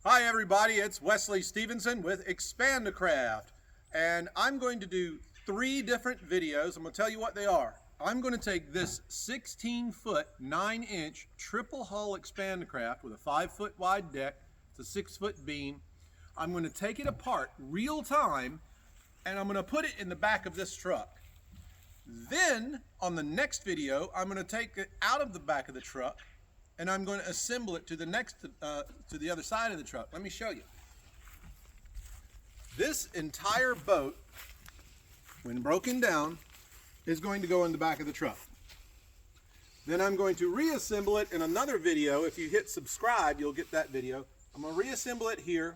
Hi everybody, it's Wesley Stevenson with Expandac16x6, and I'm going to do 3 different videos. I'm going to tell you what they are. I'm going to take this 16-foot, 9-inch triple hull Expandac16x6 with a 5-foot wide deck. It's a 6-foot beam. I'm going to take it apart real time, and I'm going to put it in the back of this truck. Then on the next video, I'm going to take it out of the back of the truck and I'm going to assemble it to the other side of the truck. Let me show you. This entire boat, when broken down, is going to go in the back of the truck. Then I'm going to reassemble it in another video. If you hit subscribe, you'll get that video. I'm going to reassemble it here.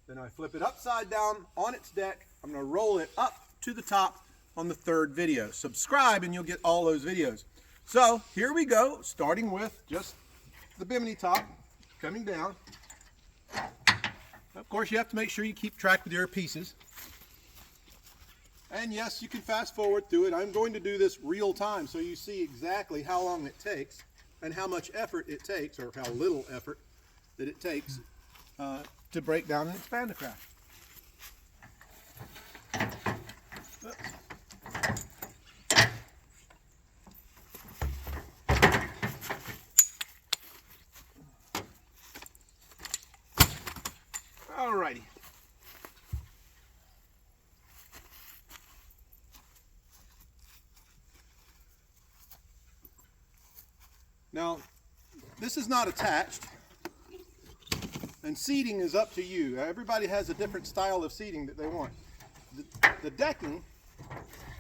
Then I flip it upside down on its deck. I'm going to roll it up to the top on the 3rd video. Subscribe and you'll get all those videos. So here we go, starting with just the bimini top coming down. Of course, you have to make sure you keep track with your pieces. And yes, you can fast forward through it. I'm going to do this real time so you see exactly how long it takes and how much effort it takes, or how little effort that it takes to break down an Expandac16x6. Alrighty. Now, this is not attached, and seating is up to you. Everybody has a different style of seating that they want. The decking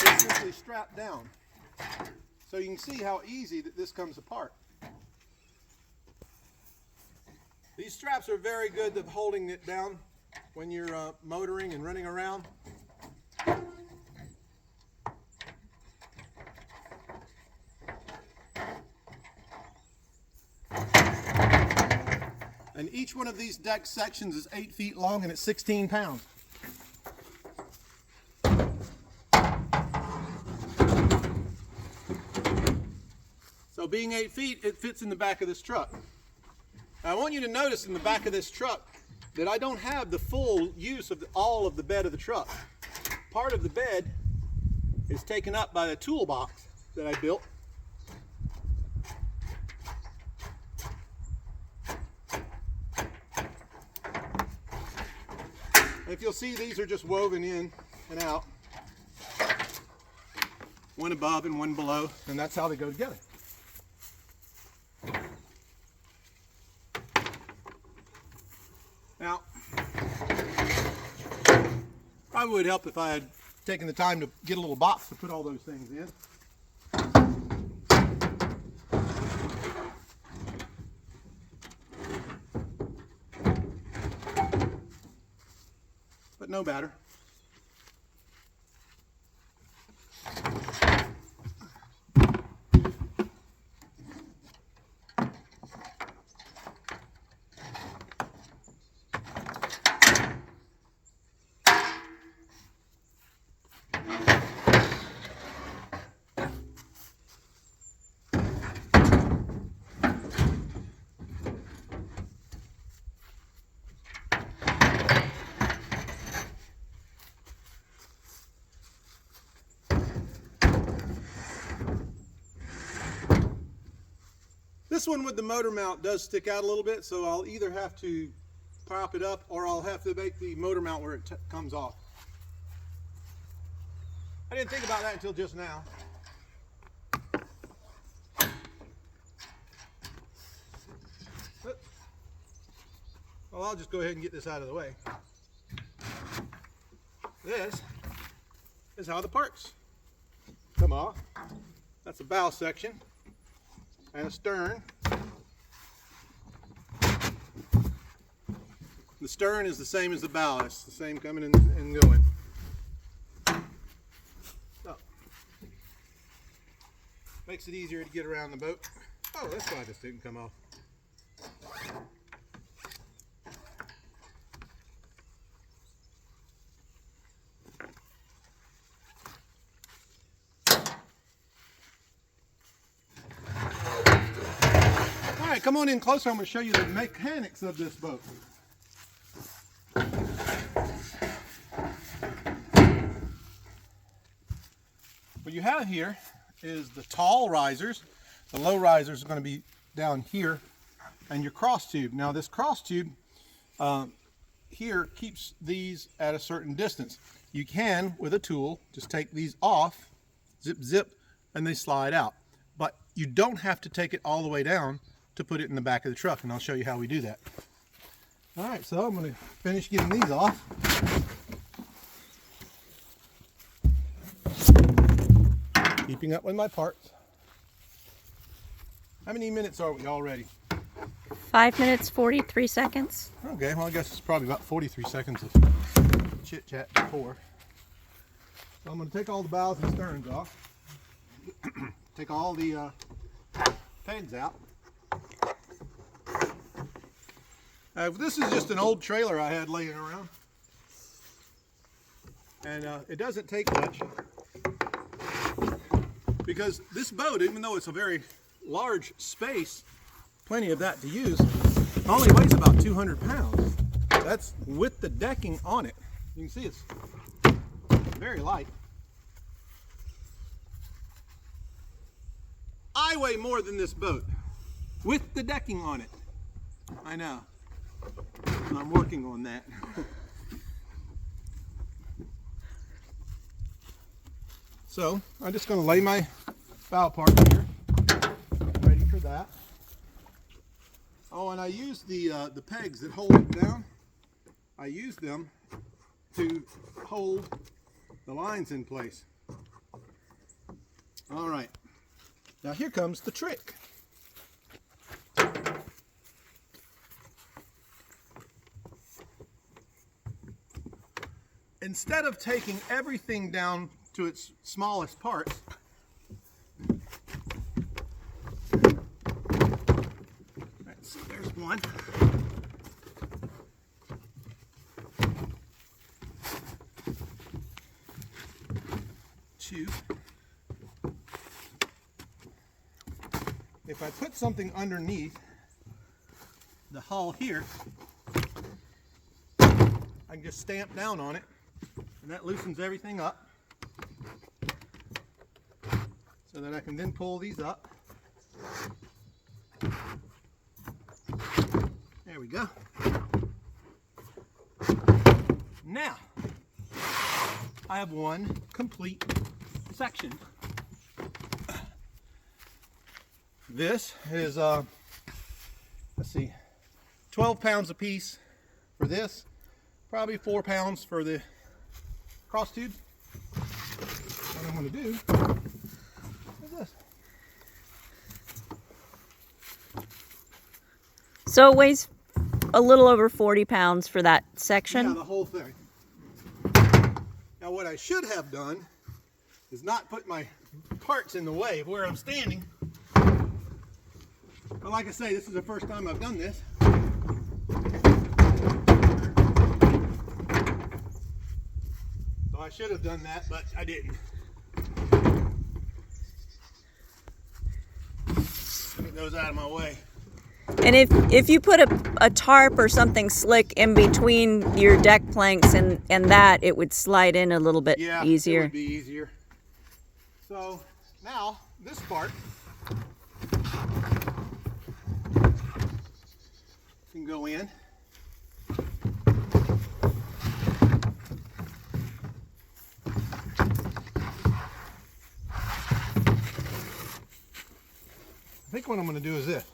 is simply strapped down, so you can see how easy that this comes apart. These straps are very good at holding it down when you're motoring and running around. And each one of these deck sections is 8 feet long and it's 16 pounds. So being 8 feet, it fits in the back of this truck. Now, I want you to notice in the back of this truck that I don't have the full use of all of the bed of the truck. Part of the bed is taken up by a toolbox that I built. And if you'll see, these are just woven in and out. One above and one below, and that's how they go together. Now, probably would help if I had taken the time to get a little box to put all those things in. But no matter. This one with the motor mount does stick out a little bit, so I'll either have to prop it up or I'll have to make the motor mount where it comes off. I didn't think about that until just now. Well, I'll just go ahead and get this out of the way. This is how the parts come off. That's a bow section and a stern. The stern is the same as the bow. It's the same coming and going. So, makes it easier to get around the boat. Oh, that's why this didn't come off. All right, come on in closer. I'm going to show you the mechanics of this boat. What you have here is the tall risers. The low risers are going to be down here, and your cross tube. Now this cross tube here keeps these at a certain distance. You can, with a tool, just take these off, zip zip, and they slide out. But you don't have to take it all the way down to put it in the back of the truck, and I'll show you how we do that. All right, so I'm going to finish getting these off. Keeping up with my parts. How many minutes are we already? 5 minutes, 43 seconds. Okay, well I guess it's probably about 43 seconds of chit chat before. So I'm going to take all the bows and sterns off. Take all the pegs out. This is just an old trailer I had laying around. And it doesn't take much. Because this boat, even though it's a very large space, plenty of that to use, only weighs about 200 pounds. That's with the decking on it. You can see it's very light. I weigh more than this boat with the decking on it. I know. I'm working on that. So I'm just going to lay my bow part here, ready for that. Oh, and I use the pegs that hold it down. I use them to hold the lines in place. All right. Now here comes the trick. Instead of taking everything down to its smallest parts, so there's one. Two. If I put something underneath the hull here, I can just stamp down on it, and that loosens everything up, so that I can then pull these up. There we go. Now, I have one complete section. This is, let's see, 12 pounds a piece for this, probably 4 pounds for the cross tube. What I'm going to do is this. So it weighs a little over 40 pounds for that section? Yeah, the whole thing. Now what I should have done is not put my parts in the way of where I'm standing. But like I say, this is the first time I've done this. So I should have done that, but I didn't. Get those out of my way. And if you put a tarp or something slick in between your deck planks and that, it would slide in a little bit easier. It would be easier. So now this part can go in. I think what I'm going to do is this.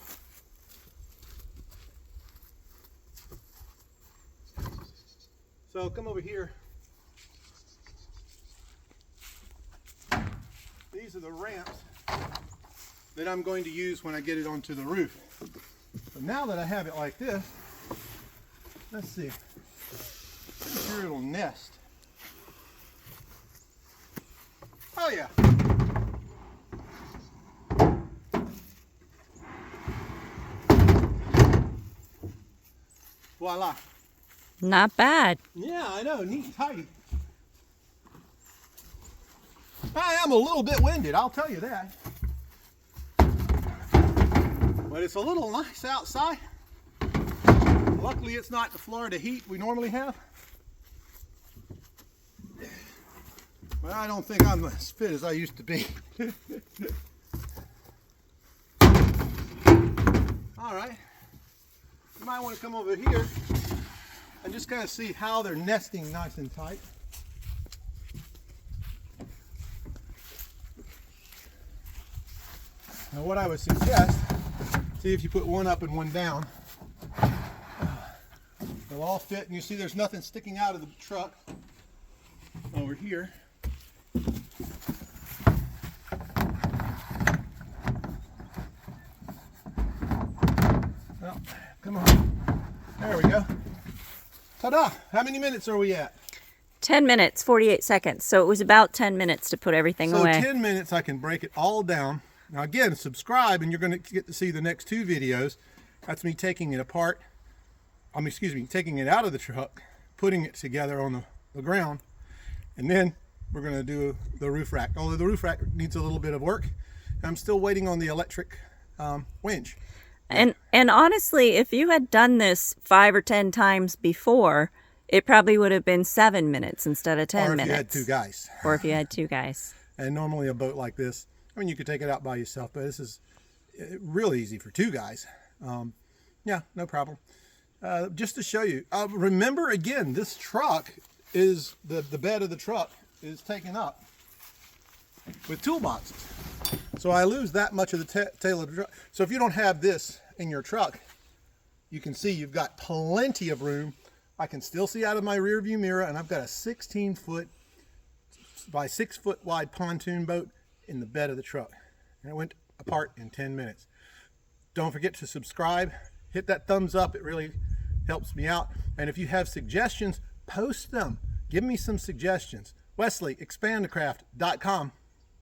So come over here. These are the ramps that I'm going to use when I get it onto the roof. But now that I have it like this, let's see. Here's your little nest. Oh yeah. Voila. Not bad. Yeah, I know, neat and tidy. I am a little bit winded, I'll tell you that. But it's a little nice outside. Luckily Hopefully it's not the Florida heat we normally have. But I don't think I'm as fit as I used to be. All right. You might want to come over here and just kind of see how they're nesting nice and tight. Now what I would suggest, see if you put one up and one down. They'll all fit, and you see there's nothing sticking out of the truck over here. Well, come on. There we go. Ta-da! How many minutes are we at? 10 minutes, 48 seconds. So it was about 10 minutes to put everything away. So 10 minutes, I can break it all down. Now again, subscribe and you're going to get to see the next two videos. That's me taking it apart. Taking it out of the truck, putting it together on the ground, and then we're going to do the roof rack. Although the roof rack needs a little bit of work. I'm still waiting on the electric winch. And honestly, if you had done this 5 or 10 times before, it probably would have been 7 minutes instead of 10 minutes. Or if you had two guys. Or if you had two guys. And normally a boat like this, I mean, you could take it out by yourself, but this is really easy for two guys. Yeah, no problem. Just to show you, remember again, this truck is, the bed of the truck is taken up with toolboxes. So I lose that much of the tail of the truck. So if you don't have this in your truck, you can see you've got plenty of room. I can still see out of my rear view mirror, and I've got a 16-foot by 6-foot wide pontoon boat in the bed of the truck. And it went apart in 10 minutes. Don't forget to subscribe. Hit that thumbs up. It really helps me out. And if you have suggestions, post them. Give me some suggestions. Wesley, Expandac16x6.com.